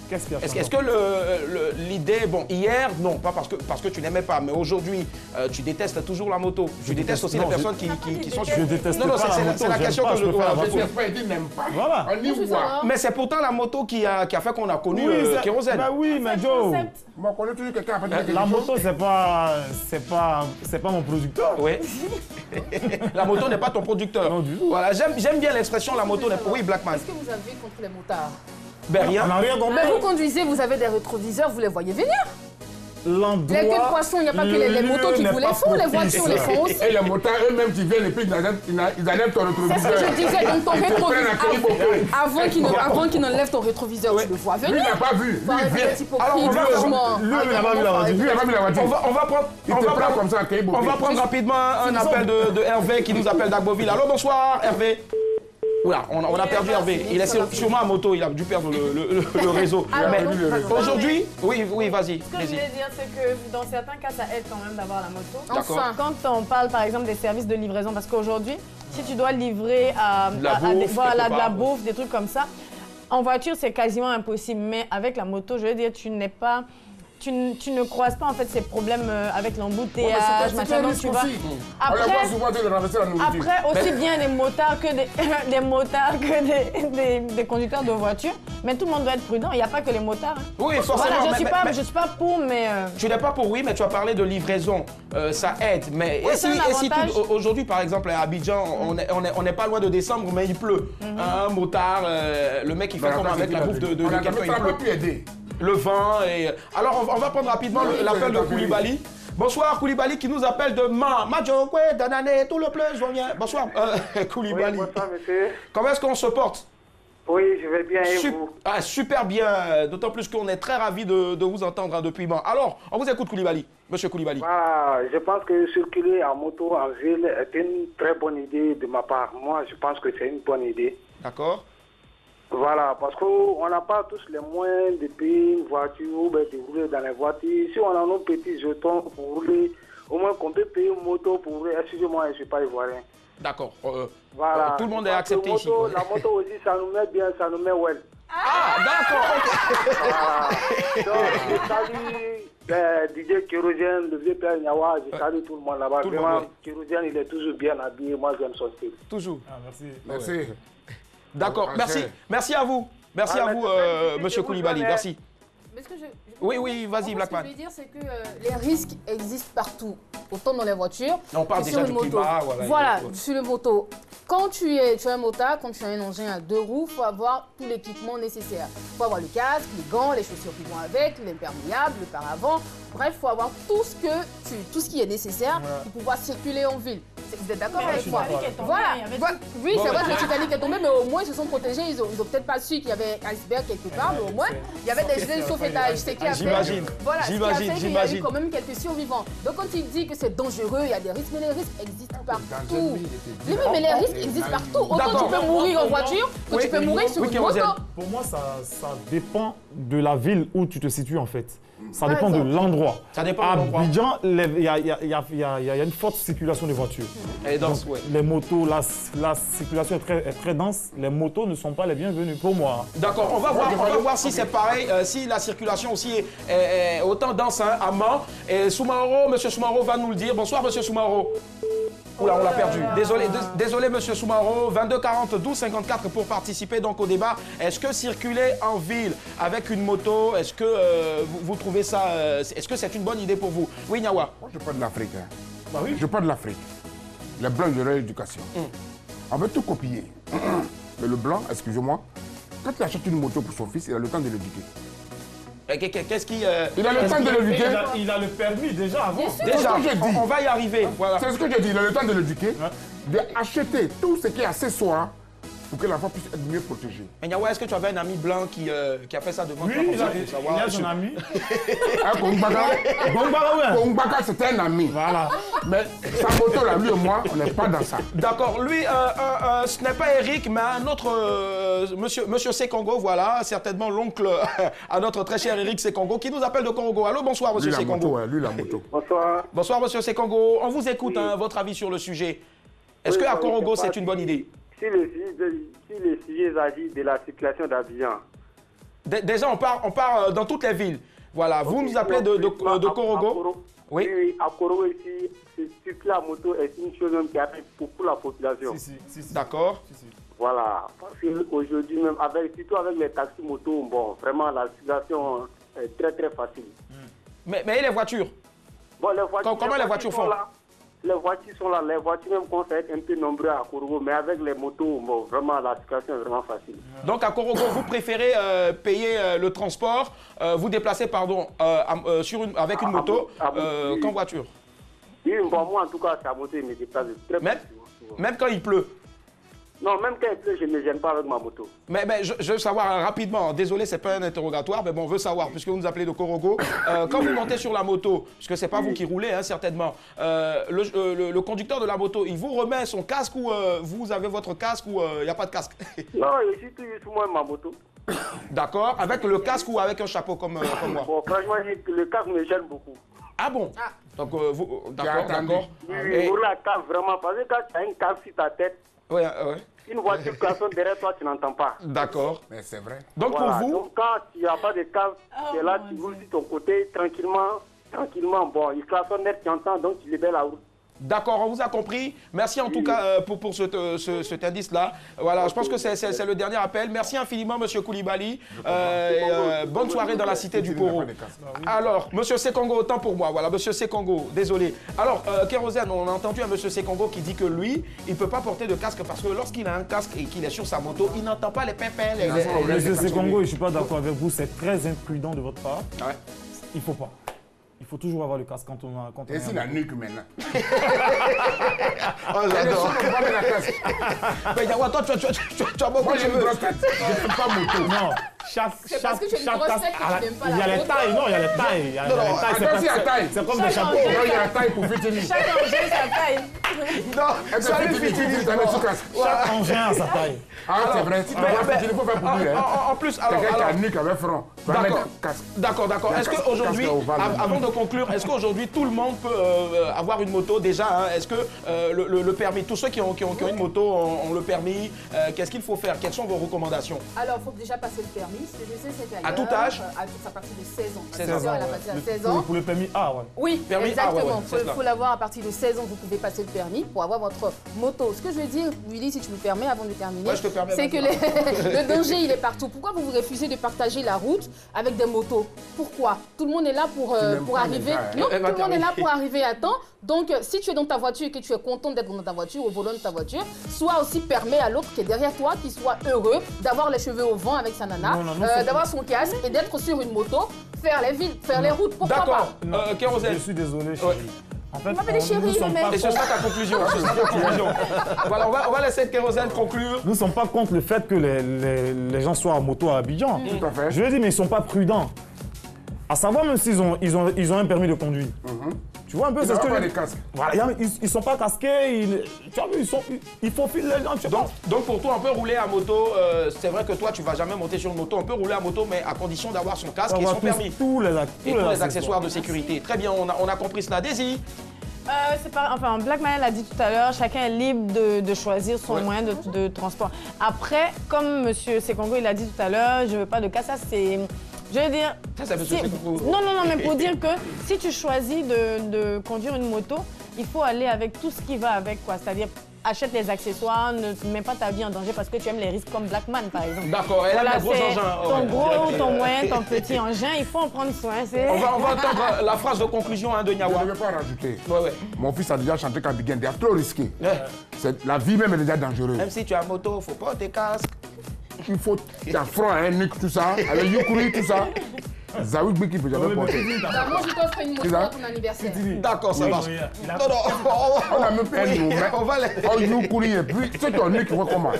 Qu'est-ce qu'il y a changé? Est-ce que l'idée, bon, hier, non, pas parce que tu n'aimais pas, mais aujourd'hui, tu détestes toujours la moto. Tu détestes aussi les personnes qui sont sur... Je déteste Non, pas la moto, c'est la question que je... voilà, Je n'ai pas dit n'aime pas. Voilà. On y voit. Mais c'est pourtant la moto qui a fait qu'on a connu Kérosène. Bah oui, mais Joe, Moi, on connaît toujours quelqu'un après quelque la chose. moto, c'est pas mon producteur. Oui. La moto n'est pas ton producteur. Non, du tout. Voilà, j'aime bien l'expression la moto n'est pas... Oui, Blackman. Qu'est-ce que vous avez contre les motards? Ben rien. On n'a rien compris. Mais vous conduisez, vous avez des rétroviseurs, vous les voyez venir. L'endroit. Les queues de poissons, il n'y a pas que les motos qui vous les font, les voitures les font aussi. Et les motards eux-mêmes qui viennent et puis ils enlèvent ton C'est ce rétroviseur. que je disais, donc ton Ils te prennent un Karibo. rétroviseur, avant qu'il n'enlève ton rétroviseur, tu le vois Lui, venir. il n'a pas vu. Lui, Faut il arrêter vient. d'être hypocrite, Alors, on va- franchement. lui, il n'a pas vu la voiture. Lui, il n'a pas vu la voiture. On va prendre... Il te prend comme ça un Karibo. On va prendre rapidement un appel de Hervé qui nous appelle d'Agboville. Allô, bonsoir Hervé. Oula, on a perdu Hervé. Il est sûrement à moto, il a dû perdre le réseau. Alors, Mais donc, aujourd'hui, oui, vas-y. Ce que je voulais dire, c'est que dans certains cas, ça aide quand même d'avoir la moto. D'accord. Enfin. Quand on parle par exemple des services de livraison, parce qu'aujourd'hui, si tu dois livrer De la bouffe, voilà, quelque de la part. bouffe, des trucs comme ça, en voiture, c'est quasiment impossible. Mais avec la moto, je veux dire, tu n'es pas tu ne croises pas en fait ces problèmes avec l'embouteillage, machin, donc tu vas... Après, aussi bien des motards que des conducteurs de voitures, mais tout le monde doit être prudent, il n'y a pas que les motards. Hein. Oui, forcément. Voilà, je suis pas pour, mais... Tu n'es pas pour, oui, mais tu as parlé de livraison, ça aide, mais oui, aujourd'hui, par exemple, à Abidjan, on n'est pas loin de décembre, mais il pleut. Un motard, le mec, il fait comme avec la bouffe de quelqu'un, il pleut. Le vent et... Alors, on va prendre rapidement l'appel de Koulibaly. Bonsoir, Koulibaly qui nous appelle de Madjokwe, Danane, tout le plus, bonsoir, Koulibaly. Oui, bonsoir, monsieur. Comment est-ce qu'on se porte? Oui, je vais bien et vous? Super bien, d'autant plus qu'on est très ravis de vous entendre depuis Mans. Alors, on vous écoute, Koulibaly, monsieur Koulibaly. Voilà, je pense que circuler en moto en ville est une très bonne idée de ma part. Moi, je pense que c'est une bonne idée. D'accord. Voilà, parce qu'on n'a pas tous les moyens de payer une voiture ou de rouler dans les voitures. Si on a nos petits jetons pour rouler, au moins qu'on peut payer une moto pour rouler. Excusez-moi, je ne suis pas ivoirien. D'accord. Voilà. Tout le monde est accepté ici. La moto aussi, ça nous met bien, ça nous met well. Ah, d'accord. Voilà. Donc, je salue DJ Kérosène, le vieux père Nyawa, je salue tout le monde là-bas. Vraiment, Kérosène, il est toujours bien habillé. Moi, j'aime son style. Toujours. Ah, merci. Merci. D'accord, merci à vous. Merci à vous, monsieur Koulibaly, merci. Mais ce que oui, vas-y, Blackman. Ce que je veux dire, c'est que les risques existent partout, autant dans les voitures on parle que déjà sur une moto. Voilà, sur le moto. Quand tu es un motard, quand tu as un engin à 2 roues, il faut avoir tout l'équipement nécessaire. Il faut avoir le casque, les gants, les chaussures qui vont avec, l'imperméable, le paravent. Bref, il faut avoir tout ce qui est nécessaire pour pouvoir circuler en ville. Vous êtes d'accord avec moi? Voilà. Oui, c'est vrai que le Titanic est tombé, mais au moins ils se sont protégés. Ils n'ont peut-être pas su qu'il y avait un iceberg quelque part, mais au moins il y avait des gilets de sauvetage. J'imagine. Voilà, ce qui a fait qu'il y a eu quand même quelques survivants. Donc quand il dit que c'est dangereux, il y a des risques, mais les risques existent partout. Oui, mais les risques existent partout. Autant tu peux mourir en voiture que tu peux mourir sur une moto. Pour moi, ça dépend de la ville où tu te situes en fait. Ça dépend de l'endroit. Ça dépend de l'endroit. À Abidjan, il y a une forte circulation de voitures. Elle est dense, donc, les motos, la circulation est très dense. Les motos ne sont pas les bienvenues pour moi. D'accord, on va voir si c'est pareil, si la circulation aussi est autant dense à Mans. Et Soumaro, monsieur Soumaro va nous le dire. Bonsoir, monsieur Soumaro. Oula, on l'a perdu. Désolé, monsieur Soumaro. 22 40 12 54 pour participer donc au débat. Est-ce que circuler en ville avec une moto, est-ce que vous trouvez ça, est-ce que c'est une bonne idée pour vous? Oui, Nyawa. Moi, je parle de l'Afrique. Hein. Bah oui. Je parle de l'Afrique. Les Blancs de l'éducation. On veut tout copier. Mais le Blanc, excusez-moi, quand il achète une moto pour son fils, il a le temps de l'éduquer. Qu'est-ce qui... il a le temps de l'éduquer. Il a le permis déjà avant. Déjà, on va y arriver. Voilà. C'est ce que je dis, il a le temps de l'éduquer, d'acheter tout ce qui est accessoire pour que l'enfant puisse être mieux protégé. Mais Nyawa, est-ce que tu avais un ami blanc qui a fait ça devant toi? Oui, il a son ami. Kongbaka, c'était un ami. Voilà. Mais sa moto, là, lui et moi, on n'est pas dans ça. D'accord. Lui, ce n'est pas Eric, mais un autre monsieur Sekongo, voilà, certainement l'oncle à notre très cher Eric Sekongo, qui nous appelle de Congo. Allô, bonsoir, monsieur Sekongo. Lui, la moto. Bonsoir. Bonsoir, monsieur Sekongo. On vous écoute, votre avis sur le sujet. Est-ce qu'à Congo, c'est une bonne idée? Si le sujet s'agit de la circulation d'Abidjan. Déjà, on part dans toutes les villes. Voilà, vous nous appelez de Korogo. Oui, à Korogo ici, circuler la moto est une chose qui arrive pour la population. Si. D'accord. Voilà, parce qu'aujourd'hui même, surtout avec les taxis motos, bon, vraiment la situation est très très facile. Mais et les voitures? Bon, les voitures, comment les voitures font? Les voitures sont là, les voitures même commencent à être un peu nombreuses à Korogo, mais avec les motos, bon, vraiment la situation est vraiment facile. Donc à Korogo, vous préférez payer le transport, vous déplacer pardon, avec une moto qu'en voiture? Oui, bon, moi en tout cas, c'est à moto, je me déplace très bien. Même quand il pleut? Non, même quand il pleut, je ne me gêne pas avec ma moto. Mais je veux savoir rapidement, désolé, ce n'est pas un interrogatoire, mais bon, on veut savoir, puisque vous nous appelez de Korogo. Quand vous montez sur la moto, puisque ce n'est pas vous qui roulez, hein, certainement, le conducteur de la moto, il vous remet son casque ou vous avez votre casque ou il n'y a pas de casque? Non, je suis toujours moi ma moto. D'accord, avec le casque ou avec un chapeau comme moi? Bon, franchement, le casque me gêne beaucoup. Ah bon? Donc, d'accord. Oui, pour la casque, vraiment, parce que quand tu as une casque sur ta tête, ouais. une voiture klaxonne derrière toi, tu n'entends pas. D'accord. Mais c'est vrai. Donc Voilà. pour vous... Donc quand il n'y a pas de casque, tu es là, tu roules sur ton côté, tranquillement, bon, il klaxonne net, tu entends, donc tu libères la route. D'accord, on vous a compris. Merci en tout cas pour cet indice-là. Voilà, je pense que c'est le dernier appel. Merci infiniment, Monsieur Koulibaly. Bonne soirée dans la cité du Poro. Alors, Monsieur Sekongo, autant pour moi. Voilà, Monsieur Sekongo, désolé. Alors, Kérosène, on a entendu un Monsieur Sekongo qui dit que lui, il ne peut pas porter de casque parce que lorsqu'il a un casque et qu'il est sur sa moto, il n'entend pas les pépins. Monsieur Sekongo, je ne suis pas d'accord avec vous. C'est très imprudent de votre part. Ouais. Il ne faut pas. Il faut toujours avoir le casque quand on a... Et c'est la nuque maintenant. Oh, j'adore. Mais Yawa, toi, tu as beaucoup de cheveux. Je ne fais pas moto. Non. C'est parce que tu as une grosse tête que tu n'aimes pas la moto. Il y a les tailles, non, il y a les tailles. C'est comme des chapeaux. Il y a la taille pour Fitini. Chaque engin sa taille. Non, salut Fitini. Chaque engin a sa taille. Ah, c'est vrai. Si tu vois Fitini, il faut faire pour lui. En plus, alors... Quelqu'un qui a une nuque avec front. D'accord. Est-ce qu'aujourd'hui, avant de conclure, est-ce qu'aujourd'hui tout le monde peut avoir une moto déjà hein? Est-ce que le permis, tous ceux qui ont une moto ont le permis, qu'est-ce qu'il faut faire? Quelles sont vos recommandations? Alors, il faut déjà passer le permis. Ce que je sais, c'est qu'ailleurs, à tout âge? À partir de 16 ans. 16 ans. Elle a passé à 16 ans. Pour le permis A, ouais. Oui, permis exactement. Il faut l'avoir à partir de 16 ans. Vous pouvez passer le permis pour avoir votre moto. Ce que je veux dire, Willy, si tu me permets, avant de terminer, ouais, je te permets, c'est que le danger, il est partout. Pourquoi vous refusez de partager la route avec des motos? Pourquoi? Tout le monde est là pour arriver. Non, tout le monde est là pour arriver à temps. Donc, si tu es dans ta voiture et que tu es content d'être dans ta voiture, au volant de ta voiture, soit aussi permet à l'autre qui est derrière toi, qui soit heureux d'avoir les cheveux au vent avec sa nana, d'avoir son casque et d'être sur une moto, faire les villes, faire les routes. Pourquoi pas? D'accord. Kérosène. Je suis désolé, chérie. En fait, et ce sera ta conclusion. Voilà, on va laisser Kérosène conclure. Nous ne sommes pas contre le fait que les gens soient en moto à Abidjan. Tout à fait. Je veux dire, mais ils ne sont pas prudents. À savoir, même s'ils ont un permis de conduire. Tu vois un peu, c'est ce que les casques. Voilà, ils sont pas casqués, tu vois, ils faufilent les gens. Donc pour toi, on peut rouler à moto. C'est vrai que toi, tu vas jamais monter sur une moto. On peut rouler à moto, mais à condition d'avoir son casque et son permis. Tous les accessoires de sécurité. Très bien, on a compris cela. Daisy. C'est pas, enfin, Black Man l'a dit tout à l'heure, chacun est libre de choisir son moyen de transport. Après, comme M. Sekongo il a dit tout à l'heure, je veux pas de cas, ça c'est... Je veux dire... Non, mais pour dire que si tu choisis de conduire une moto, il faut aller avec tout ce qui va avec, quoi. C'est-à-dire, achète les accessoires, ne mets pas ta vie en danger parce que tu aimes les risques comme Black Man, par exemple. D'accord, elle a des gros engins. Ton gros, ton moyen, ton petit engin, il faut en prendre soin. On va entendre la phrase de conclusion de Nyawa. Je ne vais pas rajouter. Mon fils a déjà chanté Kabiguen, il est trop risqué. La vie même est déjà dangereuse. Même si tu as une moto, il ne faut pas tes casques. Il faut ta front, nuque, tout ça, avec Yukuri, tout ça. Zawi Gbeki peut jamais porter. Moi, je t'offre une moto à ton anniversaire. D'accord, ça marche. On a même pas nous, mais on va les... Oh, Yukuri, et puis, c'est ton nuque, comment?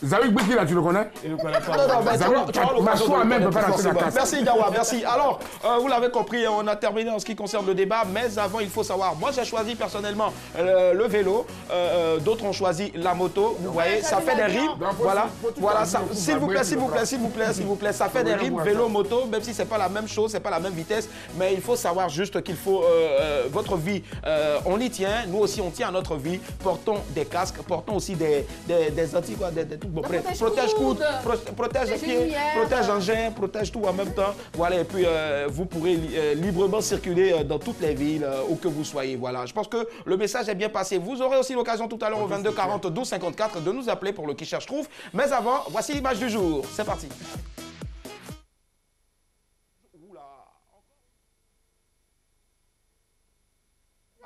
Zawi Gbeki, là, tu le connais? Il ne le connaît pas. Non, mais ma soie même ne peut pas rentrer dans la casse. Merci, Yawa, merci. Alors, vous l'avez compris, on a terminé en ce qui concerne le débat, mais avant, il faut savoir, moi, j'ai choisi personnellement le vélo, d'autres ont choisi la moto. Vous voyez, ça fait des rimes. Voilà, s'il vous plaît, ça fait des rimes, vélo, moto, même si c'est pas la même chose, c'est pas la même vitesse, mais il faut savoir juste qu'il faut votre vie, on y tient, nous aussi on tient à notre vie, portons des casques, portons aussi des anti quoi, protège coudes, protège les pieds, protège engins, protège tout en même temps, voilà, et puis vous pourrez librement circuler dans toutes les villes où que vous soyez, voilà. Je pense que le message est bien passé. Vous aurez aussi l'occasion tout à l'heure au 22 40 12 54 de nous appeler pour le Qui cherche trouve, mais avant, voici l'image du jour, c'est parti.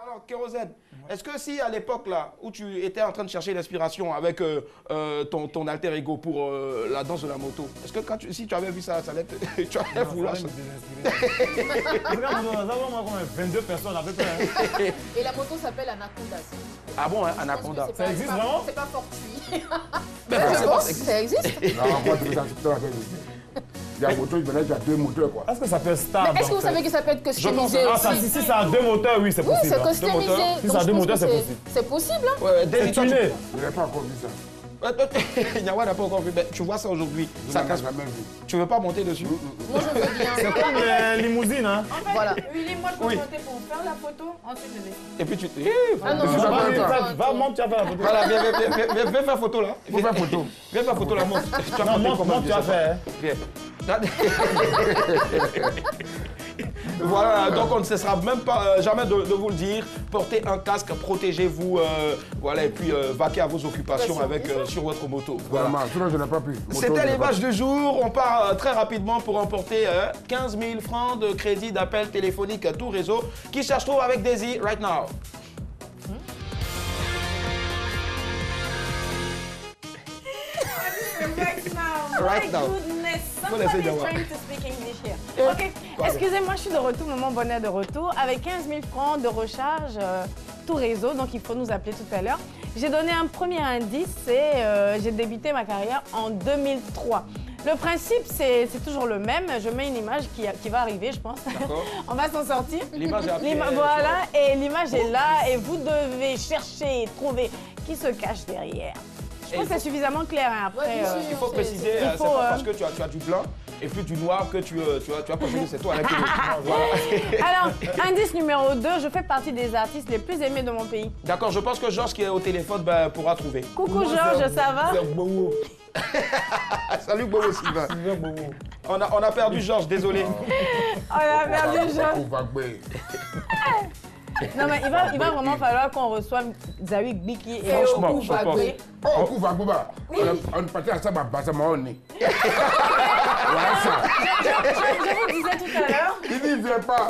Alors, Kérosène, est-ce que si à l'époque là où tu étais en train de chercher l'inspiration avec ton alter ego pour la danse de la moto, est-ce que si tu avais vu ça, ça allait tu allais vouloir ça? Regarde, nous avons 22 personnes à peu près. Et la moto s'appelle Anaconda. Ah bon, hein, Anaconda. Ça existe vraiment? C'est pas fortuit. Je pense que ça existe. Non, moi, je il y a un moteur, il y a deux moteurs, quoi. Est-ce que ça peut être stable? Est-ce que vous savez que ça peut être customisé aussi? Si ça a deux moteurs, oui, c'est possible. Oui, c'est customisé. Si ça a deux moteurs, c'est possible. C'est possible, hein? Ouais, c'est tuné. Je n'ai pas encore vu ça. Nyawa n'a pas encore vu. Ben, tu vois ça aujourd'hui. Ça casse. Tu veux pas monter dessus? Moi, je veux bien. C'est comme les limousines, hein. En fait, Voilà. Willy, moi, je peux monter pour faire la photo. Ensuite, je vais. Et puis tu... Ah non, Va, monte, tu vas faire la photo. Voilà, viens faire photo là. Faut faire photo. Viens faire photo là, monte. Tu as Non, monté monte, comment monte, tu vas faire. Viens. Voilà, donc on ne cessera même pas jamais de vous le dire. Portez un casque, protégez-vous, voilà, et puis vaquez à vos occupations avec sur votre moto. Voilà. Vraiment, sinon je n'ai pas pu. C'était l'image du jour. On part très rapidement pour emporter 15 000 francs de crédit d'appel téléphonique à tout réseau qui se retrouve avec Daisy right now. Right now. Goodness, somebody is trying to speak English here. Ok, excusez-moi, je suis de retour, maman bonheur de retour, avec 15 000 francs de recharge tout réseau, donc il faut nous appeler tout à l'heure. J'ai donné un premier indice, c'est j'ai débuté ma carrière en 2003. Le principe, c'est toujours le même. Je mets une image qui va arriver, je pense. On va s'en sortir. L'image est après. Voilà, et l'image est là, et vous devez chercher et trouver qui se cache derrière. Je pense que c'est suffisamment clair. Hein, après, il faut préciser, c'est pas parce que tu as du blanc et puis du noir que tu as pensé que c'est toi la télé. Voilà. Alors, indice numéro 2, je fais partie des artistes les plus aimés de mon pays. D'accord, je pense que Georges qui est au téléphone pourra trouver. Coucou Georges, ça va? Salut Bobo Sylvain. On a perdu Georges, désolé. On a perdu Georges. Non mais il va vraiment falloir qu'on reçoive Zawi Biki et franchement, Oku Bagbe. Oh, Oku Bagbe, on partit à ça, ça m'a honné. Voilà ça. Je vous disais tout à l'heure. Il dit, viens pas.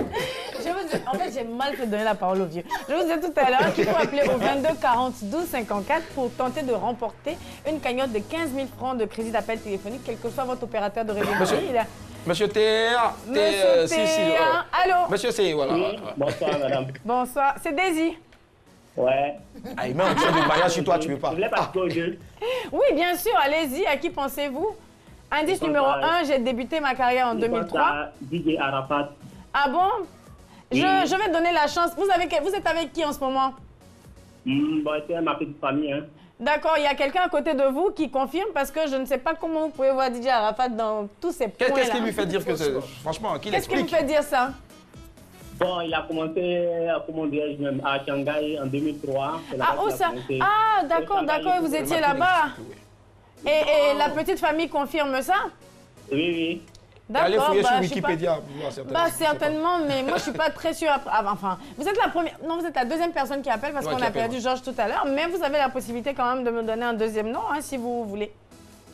En fait, j'ai mal fait donner la parole au vieux. Je vous disais tout à l'heure qu'il faut appeler au 22 40 12 54 pour tenter de remporter une cagnotte de 15 000 francs de crédit d'appel téléphonique, quel que soit votre opérateur de réseau mobile. Monsieur Théa. Monsieur Théa. Allô? Monsieur C, voilà. Oui, bonsoir madame. Bonsoir, c'est Daisy. Ouais. Ah, il met un truc de mariage sur toi, tu veux pas. Je voulais participer au jeu. Oui, bien sûr, allez-y, à qui pensez-vous? Indice numéro 1, j'ai débuté ma carrière en 2003. DJ Arafat. Ah bon? Je vais te donner la chance. Vous êtes avec qui en ce moment? Bon, c'est ma petite famille, hein. D'accord, il y a quelqu'un à côté de vous qui confirme parce que je ne sais pas comment vous pouvez voir DJ Arafat dans tous ces points-là. Qu'est-ce qui lui fait dire que c'est... Franchement, qui l'explique? Qu'est-ce qui lui fait dire ça? Bon, il a commencé, comment dirais-je même, à Shanghai en 2003. Ah, où ça? Ah, d'accord, vous étiez là-bas. Et la petite famille confirme ça? Oui, oui. Allez fouiller sur Wikipédia pour voir certainement. Certainement, mais moi je suis pas très sûre. Enfin, vous êtes la première, non, vous êtes la deuxième personne qui appelle parce qu'on a perdu Georges tout à l'heure, mais vous avez la possibilité quand même de me donner un deuxième nom, hein, si vous voulez.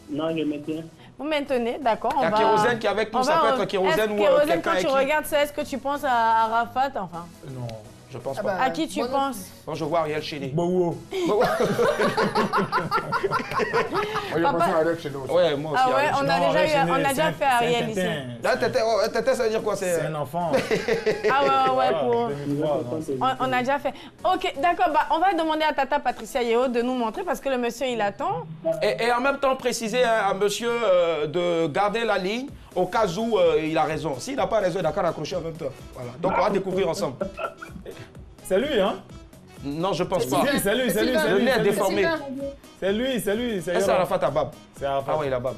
Non, je maintiens. Vous maintenez, d'accord. Il y a Kérosène qui est avec nous, ça peut être Kérosène ou quelqu'un quand tu regardes ça, est-ce que tu penses à Arafat, enfin? Non. Je pense pas. À qui tu penses? Moi, je vois Ariel Chéné. Bowo. Ouais, moi aussi. Ah ouais, on a déjà fait Ariel ici. Tété, ça veut dire quoi? C'est un enfant. Ah ouais, on a déjà fait. Ok, d'accord, on va demander à Tata Patricia Yeo de nous montrer parce que le monsieur, il attend. Et en même temps, préciser à monsieur de garder la ligne au cas où il a raison. S'il n'a pas raison, il n'a qu'à raccrocher en même temps. Voilà. Donc, on va découvrir ensemble. C'est lui, hein? Non, je pense pas. C'est lui. Le nez est déformé. C'est lui. C'est Arafat Abab. C'est Arafat. Ah oui, il a Bab.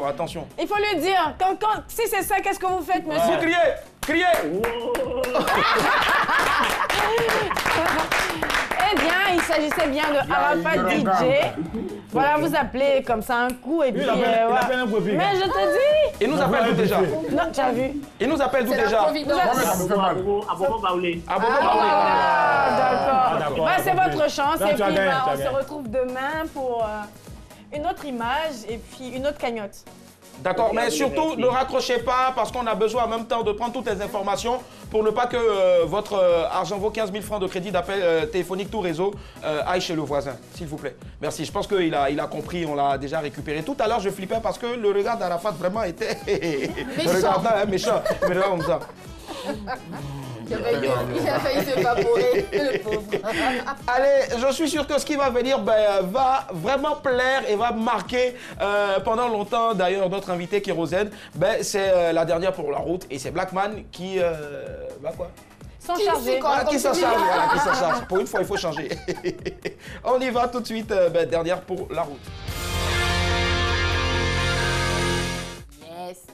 Attention. Il faut lui dire, si c'est ça, qu'est-ce que vous faites, monsieur? Vous criez. Eh bien, il s'agissait bien de Arafat DJ. Voilà, vous appelez comme ça un coup et puis... Il appelle un coup. Mais je te dis... Il nous appelle d'où déjà? Non, tu as vu? Il nous appelle d'où déjà? À Bobo Baoulé. D'accord. C'est votre chance et puis on se retrouve demain pour une autre image et puis une autre cagnotte. D'accord, mais surtout ne raccrochez pas parce qu'on a besoin en même temps de prendre toutes les informations pour ne pas que votre argent, vos 15 000 francs de crédit d'appel téléphonique tout réseau aille chez le voisin, s'il vous plaît. Merci, je pense qu'il a compris, on l'a déjà récupéré. Tout à l'heure, je flippais parce que le regard d'Arafat vraiment était méchant. Mais là, comme ça. Il a failli s'évaporer, le pauvre. Allez, je suis sûr que ce qui va venir va vraiment plaire et va marquer pendant longtemps. D'ailleurs, notre invité Kérosène, c'est la dernière pour la route et c'est Blackman qui va quoi? Sans charger. Qui s'en charge, voilà, qui s'en charge. Pour une fois, il faut changer. On y va tout de suite, dernière pour la route.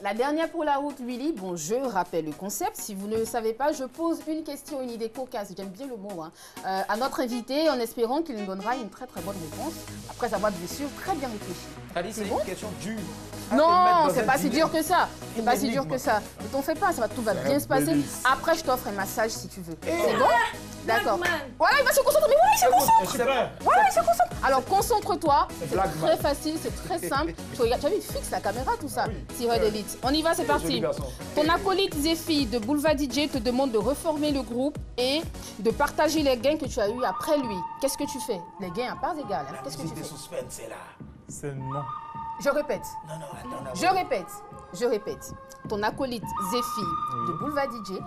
La dernière pour la route, Willy. Bon, je rappelle le concept. Si vous ne le savez pas, je pose une question, une idée cocasse, j'aime bien le mot, hein, à notre invité en espérant qu'il nous donnera une très bonne réponse après avoir bien sûr très bien réfléchi. T'as dit c'est une question dure. Non, c'est pas si dur que ça. C'est pas si dur que ça. Ne t'en fais pas, tout va bien se passer. Après, je t'offre un massage si tu veux. C'est bon? D'accord. Voilà, il va se concentrer. Mais voilà, il se concentre. Voilà, il se concentre. Alors, concentre-toi. C'est très facile, c'est très simple. Tu regardes, tu as vu, fixe la caméra, tout ça. Tireur d'élite. On y va, c'est parti. Ton acolyte Zephy de Boulevard DJ te demande de reformer le groupe et de partager les gains que tu as eus après lui. Qu'est-ce que tu fais? Les gains à parts égales. Qu'est-ce que tu fais? Suspense, c'est là. C'est non. Je répète. Non, attends. Je répète. Ton acolyte Zephy de Boulevard DJ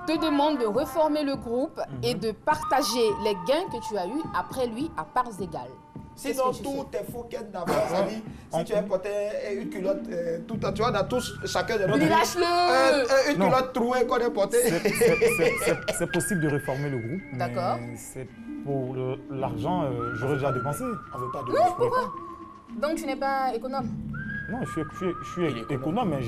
te demande de reformer le groupe et de partager les gains que tu as eus après lui à parts égales. Sinon, tout est faux qu'elle n'a pas. Ça dit, si tu as porté une culotte, tu vois, on a tous, chacun de notre lâche-le une culotte trouée qu'on a portée. C'est possible de réformer le groupe. D'accord. C'est pour l'argent, j'aurais déjà dépensé. On veut pas de pourquoi? Donc tu n'es pas économe? Non, je suis économe, mais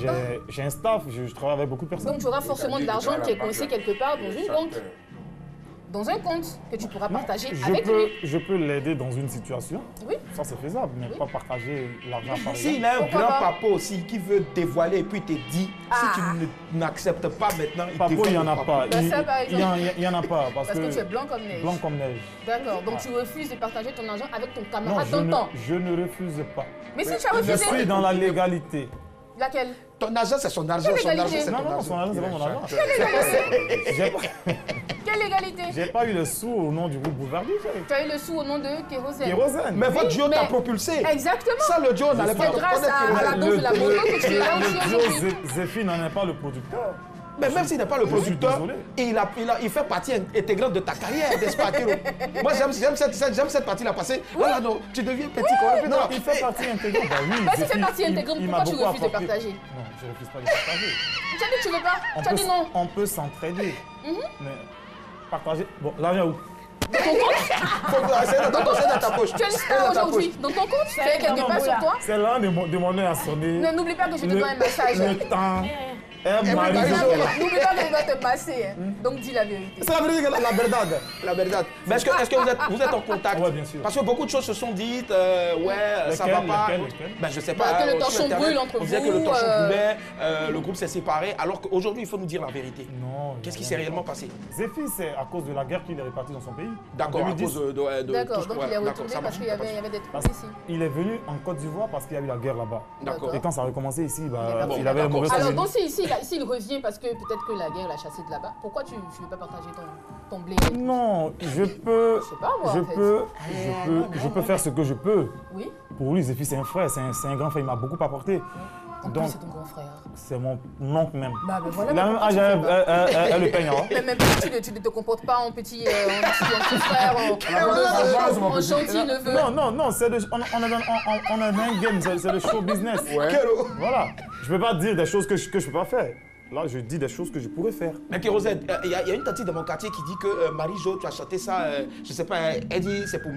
j'ai un staff, je travaille avec beaucoup de personnes. Donc tu auras forcément de l'argent qui est coincé quelque part dans une banque. Dans un compte que tu pourras partager avec lui. Je peux l'aider dans une situation. Oui. Ça, c'est faisable, mais pas partager l'argent par exemple. S'il a un grand papa aussi qui veut dévoiler et puis te dit, si tu n'acceptes pas maintenant, Papa, il n'y en a pas. Il n'y en a pas. Parce que tu es blanc comme neige. Blanc comme neige. D'accord. Donc tu refuses de partager ton argent avec ton camarade tonton. Je ne refuse pas. Mais si tu as refusé. Je suis dans la légalité. Laquelle? Ton argent, c'est son argent. Non, son argent, c'est pas mon argent. Quelle légalité? J'ai pas eu le sou au nom du groupe Boulevard DJ. Tu as eu le sou au nom de Kérosène. Mais votre duo t'a propulsé. Exactement. Ça, le duo n'allait pas te grâce à la danse de la moto que tu es là aussi aujourd'hui. Le duo Zephy n'en est pas le producteur. Mais même s'il n'est pas le producteur, il fait partie intégrante de ta carrière, n'est-ce pas, Kiro? Moi, j'aime cette partie-là passée. Voilà, non, tu deviens petit quand même. Non, il fait partie intégrante. Mais s'il fait partie intégrante, pourquoi tu refuses de partager? Non, je ne refuse pas de partager. Tu as dit que tu ne veux pas? Tu as dit non? On peut s'entraider. Mais partager. Bon, l'argent où? Dans ton compte? C'est dans ta poche. Tu es là aujourd'hui. Dans ton compte? Tu as quelque part sur toi? C'est l'un de mon nez à sonner. N'oublie pas que je te donne un message. Le temps. N'oublie pas que je dois te passer. Donc dis la vérité. C'est la vérité, la verdade. La verdade. Mais est-ce que vous êtes en contact? Oui, bien sûr. Parce que beaucoup de choses se sont dites, ça va pas. Ben, je sais pas. Que le torchon brûle entre vous. On disait que le torchon brûlait, le groupe s'est séparé, alors qu'aujourd'hui, il faut nous dire la vérité. Non. Qu'est-ce qui s'est réellement passé? Zephy, c'est à cause de la guerre qu'il est réparti dans son pays. D'accord, à cause de D'accord, donc il est retourné parce qu'il y avait des trucs ici. Il est venu en Côte d'Ivoire parce qu'il y a eu la guerre là-bas. D'accord. Et quand ça a recommencé ici, il avait un mauvais souvenir. Alors donc s'il revient parce que peut-être que la guerre l'a chassé de là-bas, pourquoi tu ne veux pas partager ton blé? Non, je peux faire ce que je peux. Oui. Pour lui, Zephy, c'est un frère, c'est un grand frère, il m'a beaucoup apporté. Donc c'est ton grand frère. C'est mon oncle même. Bah, ben voilà, il a même âge, elle le peigne. Mais même tu ne te comportes pas en petit frère, en gentil neveu. Non, c'est on a un game, c'est le show business. Ouais. Voilà, je peux pas dire des choses que je peux pas faire. Là, je dis des choses que je pourrais faire. Mais Kérosène, il y a une tante de mon quartier qui dit que Marie-Jo, tu as chanté ça, je sais pas, elle dit c'est pour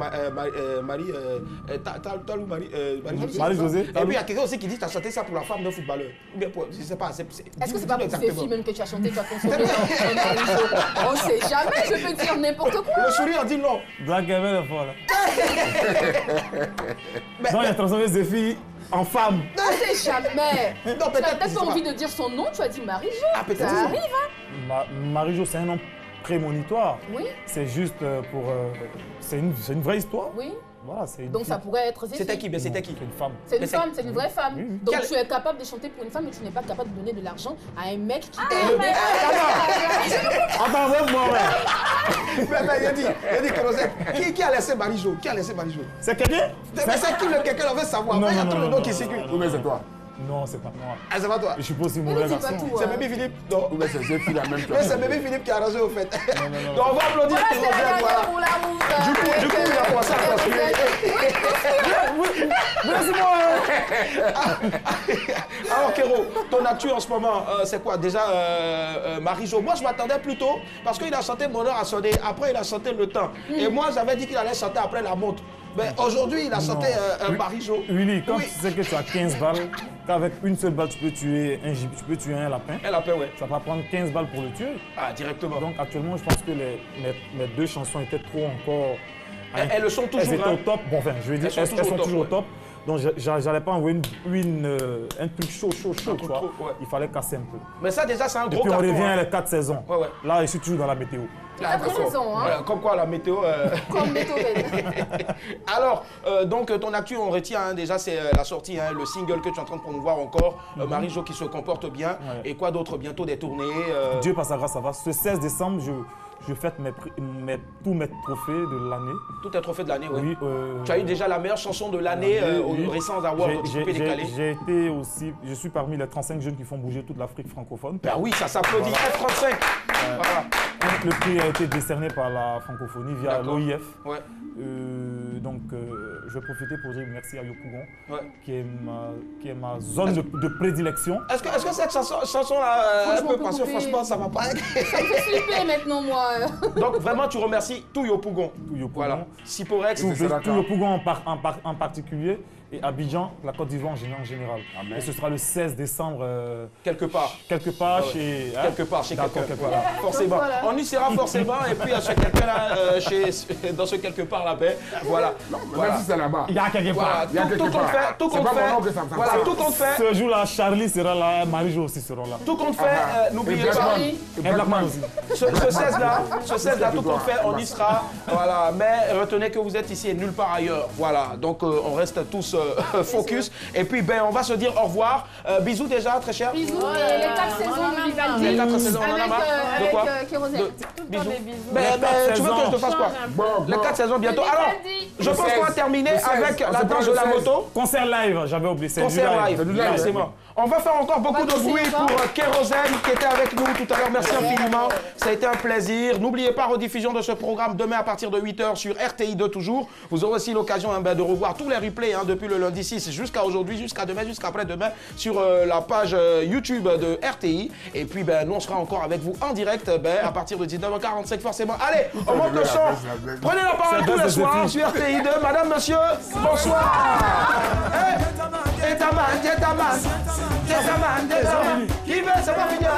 Marie-Josée. Et puis il y a quelqu'un aussi qui dit que tu as chanté ça pour la femme d'un footballeur. Je sais pas, est-ce que c'est pas pour ces filles même que tu as chanté, tu as consommé Marie-Jo? On sait jamais, je peux dire n'importe quoi. Le sourire a dit non. Black Gamer est fort là. Donc il a transformé Zephy en femme. Non, c'est jamais. Tu n'as peut-être pas envie de dire son nom, tu as dit Marie-Jo. Ah, peut-être. Ça arrive, hein. Marie-Jo, c'est un nom prémonitoire. Oui. C'est juste pour... c'est une vraie histoire. Oui. Voilà, donc ça pourrait être Zephy. C'était qui? C'est une femme. C'est une femme, c'est une vraie femme. Oui. Donc tu es capable de chanter pour une femme, mais tu n'es pas capable de donner de l'argent à un mec qui Attends, moi, mais il a dit Kérosène, qui a laissé Marie-Jo? Qui a laissé Marie-Jo? C'est quelqu'un? C'est qui le quelqu'un? On veut savoir. Il y a trop de noms qui circulent. Oui, mais c'est toi. Non, c'est pas moi. Ah, c'est pas toi? Je suis pas aussi mauvais garçon. C'est Bébé Philippe? Non. Oui, mais c'est Zephy la même chose. Mais c'est Bébé Philippe qui a arrangé au fait. Non. Donc on va applaudir Kérosène, voilà. Du coup, il a commencé à construire. Alors Kéro, ton actu en ce moment, c'est quoi? Déjà, Marie-Jo, moi je m'attendais plutôt, parce qu'il a chanté Bonheur à sonner, après il a chanté Le Temps. Et moi j'avais dit qu'il allait chanter après La Montre. Mais aujourd'hui il a chanté Marie-Jo. Willy, quand tu sais que tu as 15 balles, qu'avec une seule balle tu peux tuer un lapin. Un lapin, ouais. Ça va prendre 15 balles pour le tuer. Ah, directement. Donc actuellement, je pense que mes deux chansons étaient trop encore... Elles le sont toujours. Elles étaient au top. Bon, enfin, je veux dire, elles sont toujours au top. Donc, j'allais pas envoyer un truc chaud, tu vois. Il fallait casser un peu. Mais ça, déjà, c'est un gros carton. Et puis, on revient à les 4 saisons. Ouais. Là, je suis toujours dans la météo. La saison, hein. Comme quoi, la météo... Comme météo. Alors, donc, ton actu, on retient, hein, déjà, c'est la sortie, hein, le single que tu es en train de promouvoir encore, Marie-Jo qui se comporte bien. Et quoi d'autre? Bientôt des tournées. Dieu par sa grâce, ça va. Ce 16 décembre, je fête tous mes trophées de l'année. Tous tes trophées de l'année, oui. Tu as eu Oui. déjà la meilleure chanson de l'année aux récents awards Coupé Décalé. J'ai été aussi, je suis parmi les 35 jeunes qui font bouger toute l'Afrique francophone. Ben oui, ça s'applaudit. F35. Voilà. Le prix a été décerné par la francophonie via l'OIF. Ouais. Donc, je vais profiter pour dire merci à Yopougon, qui est ma zone de prédilection. Est-ce que cette chanson-là, un peu parce que franchement, ça va pas. Ça me fait flipper maintenant, moi. Donc, vraiment, tu remercies tout Yopougon. Voilà. Siporex, tout Yopougon en particulier. Et Abidjan, la Côte d'Ivoire en général. Amen. Et ce sera le 16 décembre. Quelque part. Quelque part chez... Hein? Quelque part chez quelqu'un. Voilà. Forcément. Voilà. On y sera forcément. Et puis, chez quelqu'un là, dans ce quelque part là-bas. Voilà. Non, mais voilà. Même si c'est là-bas. Il y a quelque part. Voilà. Tout compte fait. Voilà, tout compte fait. Ce jour-là, Charlie sera là, Marie-Jo aussi sera là. Tout compte fait. N'oubliez pas. Et Blackman aussi. Ce 16-là, tout compte fait, on y sera. Voilà. Mais retenez que vous êtes ici et nulle part ailleurs. Voilà. Donc, on reste tous focus. Et puis, ben, on va se dire au revoir. Bisous déjà, très cher. Bisous. Et les 4 saisons de Vivaldi. Les 4 saisons, on en a marre. De quoi? Avec Kérosène. Bisous. Mais tu veux que je te fasse quoi? Les 4 saisons bientôt. Alors, je pense qu'on va terminer avec la danse de la moto. Concert live, j'avais oublié. Concert live, forcément. On va faire encore beaucoup de bruit pour Kérosène qui était avec nous tout à l'heure. Merci infiniment. Ça a été un plaisir. N'oubliez pas, rediffusion de ce programme demain à partir de 8 h sur RTI2 toujours. Vous aurez aussi l'occasion de revoir tous les replays depuis le lundi 6 jusqu'à aujourd'hui, jusqu'à demain, jusqu'à après-demain sur la page YouTube de RTI. Et puis, nous, on sera encore avec vous en direct à partir de 19h45 forcément. Allez, on monte le son. Prenez la parole tous les soirs sur RTI2. Madame, monsieur, bonsoir. Qui veut, ça va finir.